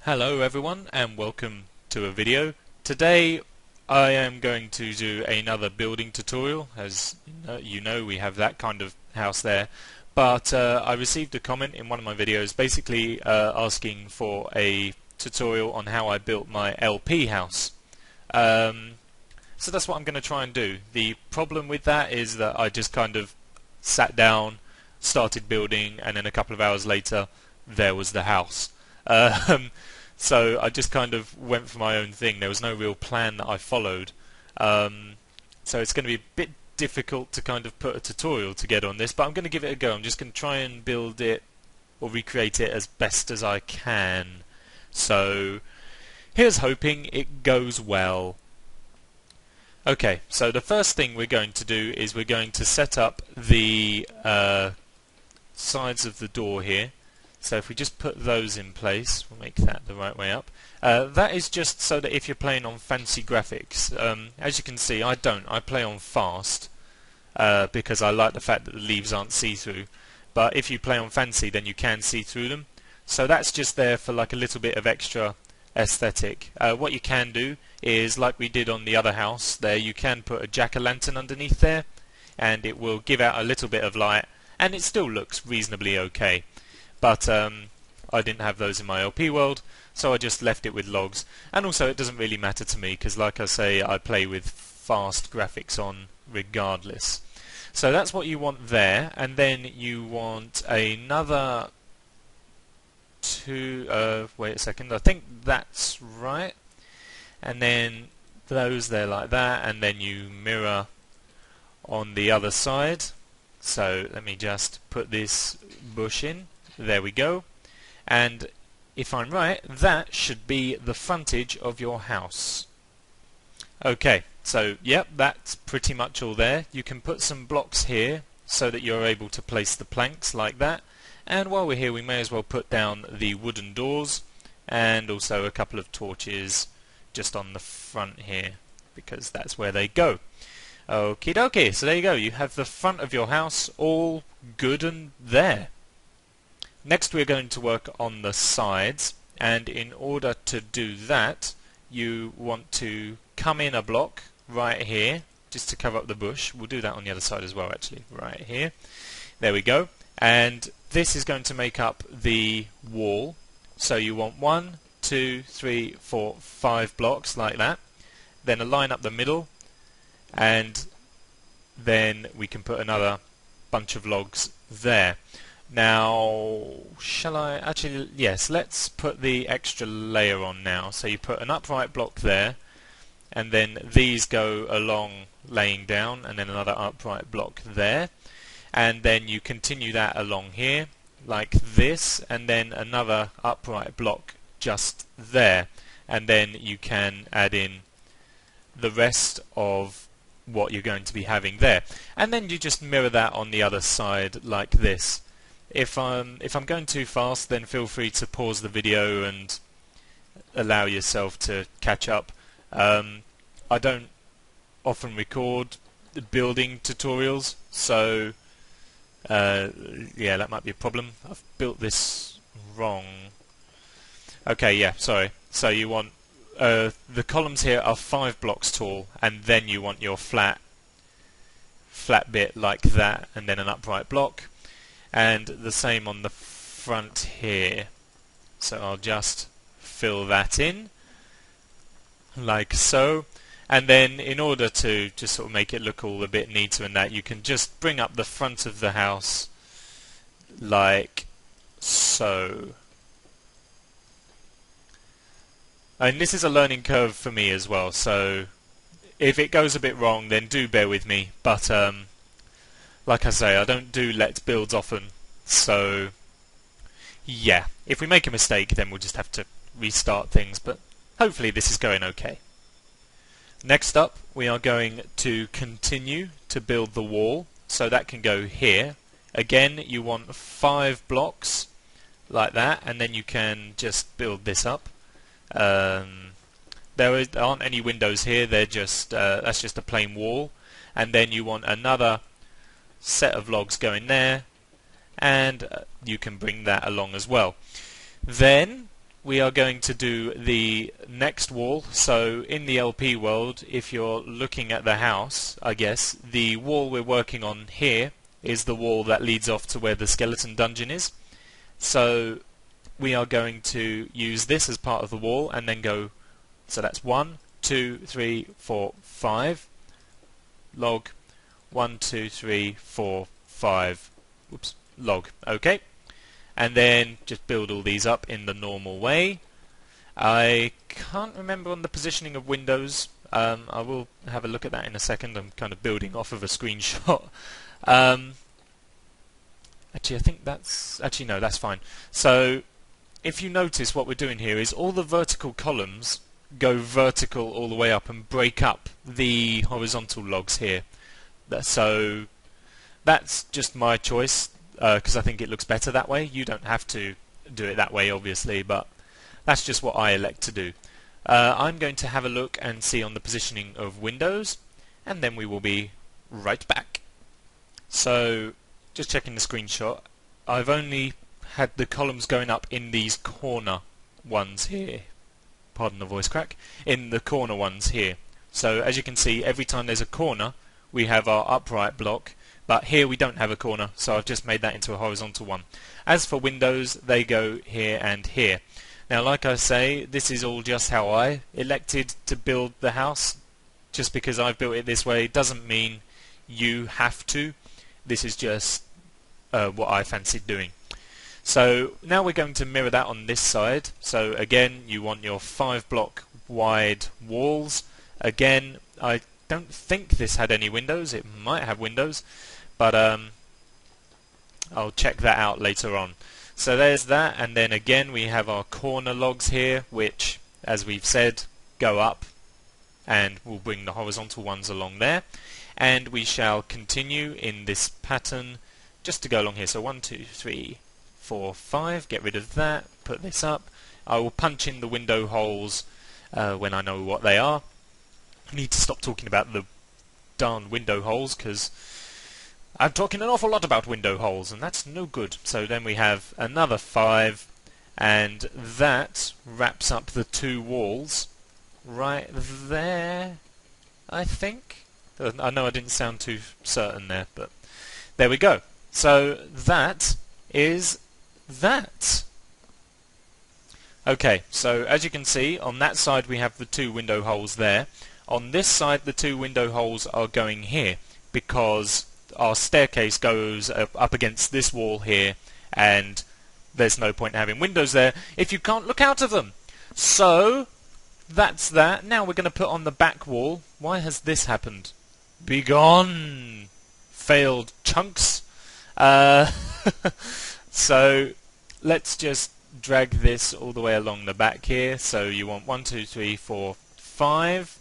Hello everyone and welcome to a video. Today I am going to do another building tutorial. As you know, we have that kind of house there, but I received a comment in one of my videos basically asking for a tutorial on how I built my LP house. So that's what I'm going to try and do. The problem with that is that I just kind of sat down, started building, and then a couple of hours later there was the house. So I just kind of went for my own thing. There was no real plan that I followed. So it's going to be a bit difficult to kind of put a tutorial together on this, but I'm going to give it a go. I'm just going to try and build it or recreate it as best as I can. So here's hoping it goes well. Okay, so the first thing we're going to do is we're going to set up the sides of the door here. So if we just put those in place, we'll make that the right way up. That is just so that if you're playing on fancy graphics, as you can see I don't, I play on fast because I like the fact that the leaves aren't see-through, but if you play on fancy then you can see through them. So that's just there for like a little bit of extra aesthetic. What you can do is, like we did on the other house there, you can put a jack-o'-lantern underneath there and it will give out a little bit of light and it still looks reasonably okay. But I didn't have those in my LP world, so I just left it with logs. And also it doesn't really matter to me because, like I say, I play with fast graphics on regardless. So that's what you want there, and then you want another two, wait a second, I think that's right. And then those there like that, and then you mirror on the other side. So let me just put this bush in. There we go, and if I'm right, that should be the frontage of your house. Okay, so yep, that's pretty much all there. You can put some blocks here so that you're able to place the planks like that, and while we're here we may as well put down the wooden doors and also a couple of torches just on the front here because that's where they go. Okie dokie, so there you go, you have the front of your house all good and there. Next we're going to work on the sides, and in order to do that you want to come in a block right here just to cover up the bush. We'll do that on the other side as well actually, right here. There we go, and this is going to make up the wall. So you want 1, 2, 3, 4, 5 blocks like that, then a line up the middle, and then we can put another bunch of logs there. Now, shall I actually, yes, let's put the extra layer on now. So you put an upright block there, and then these go along laying down, and then another upright block there, and then you continue that along here like this, and then another upright block just there, and then you can add in the rest of what you're going to be having there, and then you just mirror that on the other side like this. If I'm going too fast, then feel free to pause the video and allow yourself to catch up. I don't often record building tutorials, so yeah, that might be a problem. I've built this wrong. Okay, yeah, sorry. So you want the columns here are 5 blocks tall, and then you want your flat bit like that, and then an upright block. And the same on the front here. So I'll just fill that in like so, and then in order to just sort of make it look all a bit neater and that, you can just bring up the front of the house like so. And this is a learning curve for me as well, so if it goes a bit wrong then do bear with me, but like I say, I don't do let's builds often, so yeah, if we make a mistake then we'll just have to restart things, but hopefully this is going okay. Next up we are going to continue to build the wall, so that can go here. Again, you want 5 blocks like that, and then you can just build this up. There aren't any windows here, they're just that's just a plain wall, and then you want another set of logs going there, and you can bring that along as well. Then we are going to do the next wall. So in the LP world, if you're looking at the house, I guess, the wall we're working on here is the wall that leads off to where the skeleton dungeon is. So we are going to use this as part of the wall and then go, so that's 1, 2, 3, 4, 5, log, 1, 2, 3, 4, 5, whoops, log, okay. And then just build all these up in the normal way. I can't remember on the positioning of windows. I will have a look at that in a second. I'm kind of building off of a screenshot. Actually, I think that's... Actually, no, that's fine. So, if you notice, what we're doing here is all the vertical columns go vertical all the way up and break up the horizontal logs here. So, that's just my choice, because I think it looks better that way. You don't have to do it that way, obviously, but that's just what I elect to do. I'm going to have a look and see on the positioning of windows, and then we will be right back. So, just checking the screenshot, I've only had the columns going up in these corner ones here. Pardon the voice crack. In the corner ones here. So, as you can see, every time there's a corner, we have our upright block, but here we don't have a corner, so I've just made that into a horizontal one. As for windows, they go here and here. Now, like I say, this is all just how I elected to build the house. Just because I've built it this way doesn't mean you have to. This is just what I fancied doing. So now we're going to mirror that on this side. So again, you want your 5 block wide walls. Again, I don't think this had any windows. It might have windows, but I'll check that out later on. So there's that, and then again we have our corner logs here, which, as we've said, go up, and we'll bring the horizontal ones along there. And we shall continue in this pattern just to go along here. So 1, 2, 3, 4, 5. Get rid of that. Put this up. I will punch in the window holes when I know what they are. I need to stop talking about the darn window holes, because I'm talking an awful lot about window holes, and that's no good. So then we have another 5, and that wraps up the 2 walls right there, I think. I know I didn't sound too certain there, but there we go. So that is that. Okay, so as you can see, on that side we have the 2 window holes there. On this side, the 2 window holes are going here, because our staircase goes up against this wall here, and there's no point in having windows there if you can't look out of them. So that's that. Now we're going to put on the back wall. Why has this happened? Begone, failed chunks. So let's just drag this all the way along the back here. So you want 1, 2, 3, 4, 5,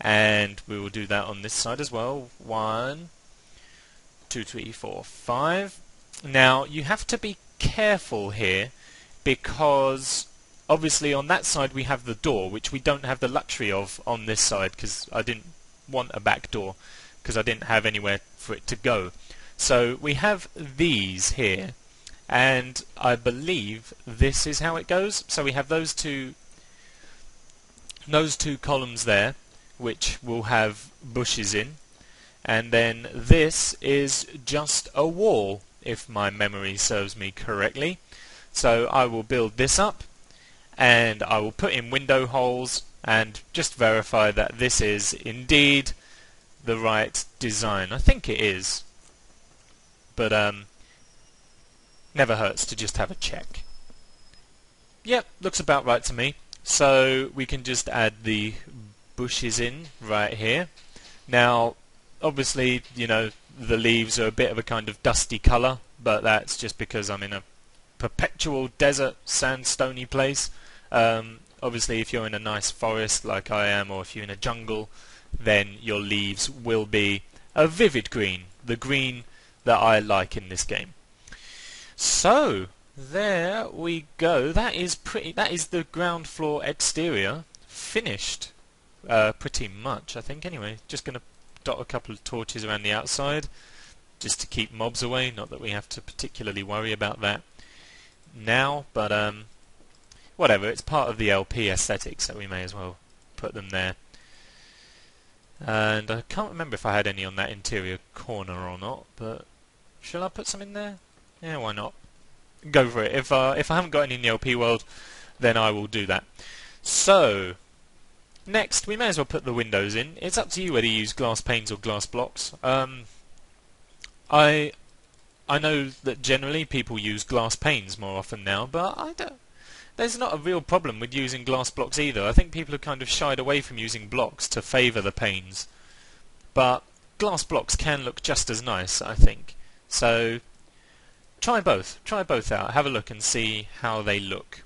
and we will do that on this side as well. 1, 2, 3, 4, 5. Now you have to be careful here, because obviously on that side we have the door, which we don't have the luxury of on this side, because I didn't want a back door, because I didn't have anywhere for it to go. So we have these here, and I believe this is how it goes. So we have those two columns there, which will have bushes in, and then this is just a wall, if my memory serves me correctly. So I will build this up, and I will put in window holes and just verify that this is indeed the right design. I think it is, but never hurts to just have a check. Yep, looks about right to me. So we can just add the bushes in right here. Now obviously, you know, the leaves are a bit of a kind of dusty colour, but that's just because I'm in a perpetual desert sandstony place. Obviously if you're in a nice forest like I am, or if you're in a jungle, then your leaves will be a vivid green, the green that I like in this game. So there we go. That is the ground floor exterior finished, pretty much, I think. Anyway, just going to dot a couple of torches around the outside just to keep mobs away. Not that we have to particularly worry about that now, but whatever, it's part of the LP aesthetic, so we may as well put them there. And I can't remember if I had any on that interior corner or not, but shall I put some in there? Yeah, why not? Go for it. If I haven't got any in the LP world, then I will do that. So, next, we may as well put the windows in. It's up to you whether you use glass panes or glass blocks. I know that generally people use glass panes more often now, but there's not a real problem with using glass blocks either. I think people have kind of shied away from using blocks to favour the panes, but glass blocks can look just as nice, I think. So try both out, have a look and see how they look.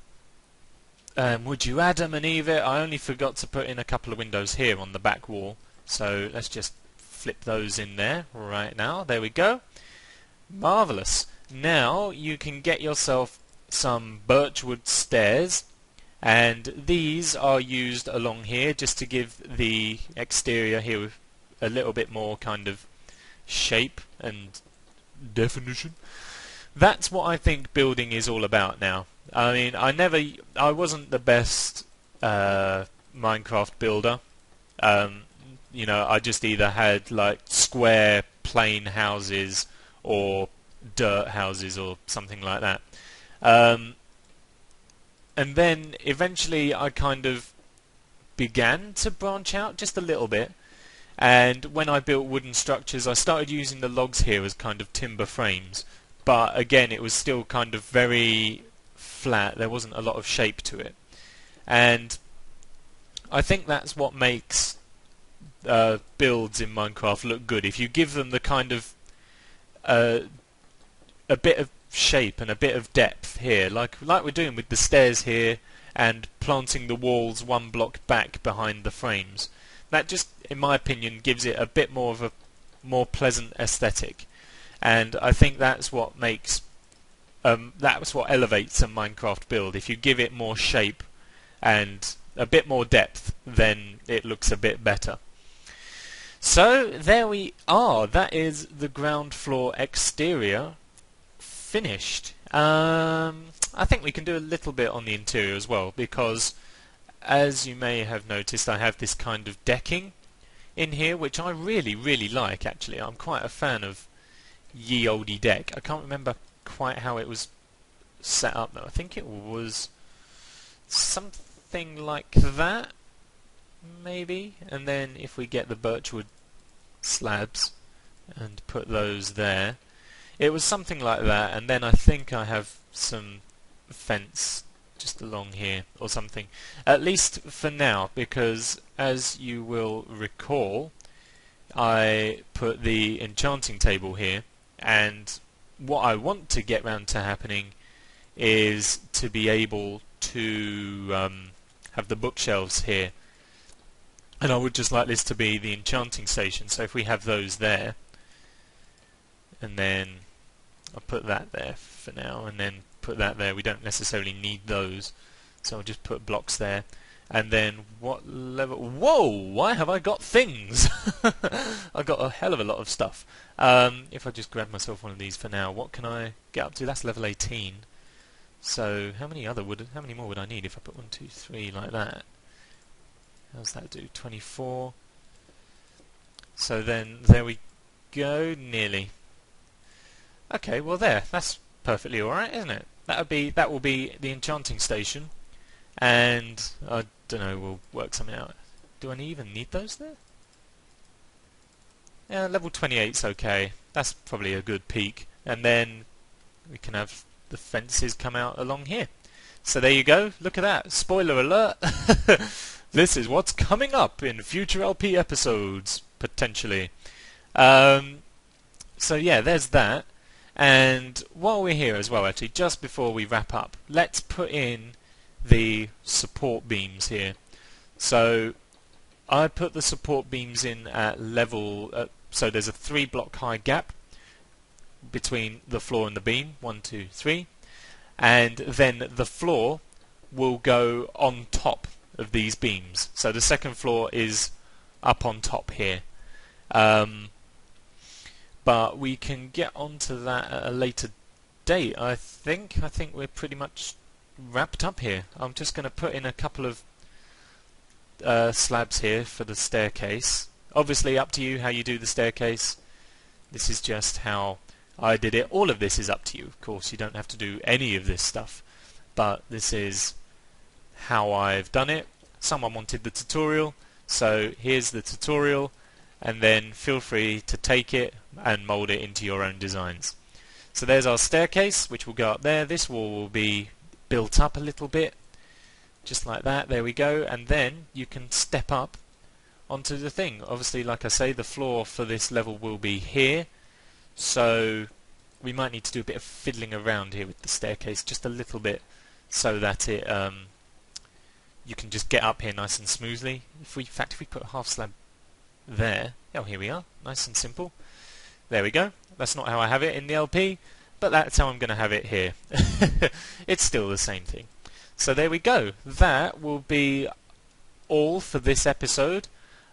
Would you Adam and Eve it? I only forgot to put in a couple of windows here on the back wall, so let's just flip those in there right now. There we go. Marvellous. Now you can get yourself some birchwood stairs, and these are used along here just to give the exterior here a little bit more kind of shape and definition. That's what I think building is all about now. I mean, I wasn't the best Minecraft builder. You know, I just either had like square plain houses or dirt houses or something like that. And then eventually I kind of began to branch out just a little bit, and when I built wooden structures I started using the logs here as kind of timber frames, but again it was still kind of very flat. There wasn't a lot of shape to it, and I think that's what makes builds in Minecraft look good. If you give them the kind of a bit of shape and a bit of depth here, like we're doing with the stairs here and planting the walls one block back behind the frames, that just, in my opinion, gives it a bit more of a more pleasant aesthetic, and I think that's what makes that's what elevates a Minecraft build. If you give it more shape and a bit more depth, then it looks a bit better. So there we are. That is the ground floor exterior finished. I think we can do a little bit on the interior as well, because as you may have noticed I have this kind of decking in here which I really like actually. I'm quite a fan of Ye Olde Deck. I can't remember quite how it was set up though. I think it was something like that maybe, and then if we get the birchwood slabs and put those there, it was something like that, and then I think I have some fence just along here or something, at least for now, because as you will recall I put the enchanting table here, and what I want to get round to happening is to be able to have the bookshelves here, and I would just like this to be the enchanting station. So if we have those there, and then I'll put that there for now, and then put that there. We don't necessarily need those, so I'll just put blocks there. And then what level? Whoa! Why have I got things? I've got a hell of a lot of stuff. If I just grab myself one of these for now, what can I get up to? That's level 18. So how many more would I need if I put 1, 2, 3 like that? How's that do? 24. So then there we go, nearly. Okay, well that's perfectly alright, isn't it? That will be the enchanting station, and I don't know, we'll work something out. Do I even need those there? Yeah, level 28's okay. That's probably a good peak, and then we can have the fences come out along here. So there you go. Look at that. Spoiler alert. This is what's coming up in future LP episodes, potentially. So yeah, there's that. And while we're here as well, actually, just before we wrap up, let's put in the support beams here. So I put the support beams in at level, so there's a 3 block high gap between the floor and the beam, 1, 2, 3, and then the floor will go on top of these beams. So the second floor is up on top here. But we can get onto that at a later date, I think. I think we're pretty much wrapped up here. I'm just going to put in a couple of slabs here for the staircase. Obviously up to you how you do the staircase. This is just how I did it. All of this is up to you, of course. You don't have to do any of this stuff, but this is how I've done it. Someone wanted the tutorial, so here's the tutorial, and then feel free to take it and mold it into your own designs. So there's our staircase, which will go up there. This wall will be built up a little bit, just like that. There we go. And then you can step up onto the thing. Obviously, like I say, the floor for this level will be here, so we might need to do a bit of fiddling around here with the staircase, just a little bit, so that it you can just get up here nice and smoothly. In fact, if we put a half slab there, oh, here we are, nice and simple. There we go. That's not how I have it in the LP, but that's how I'm going to have it here. It's still the same thing. So there we go. That will be all for this episode.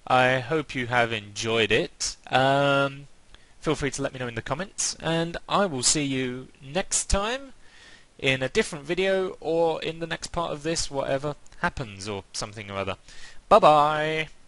I hope you have enjoyed it. Feel free to let me know in the comments, and I will see you next time in a different video or in the next part of this, whatever happens or something or other. Bye bye!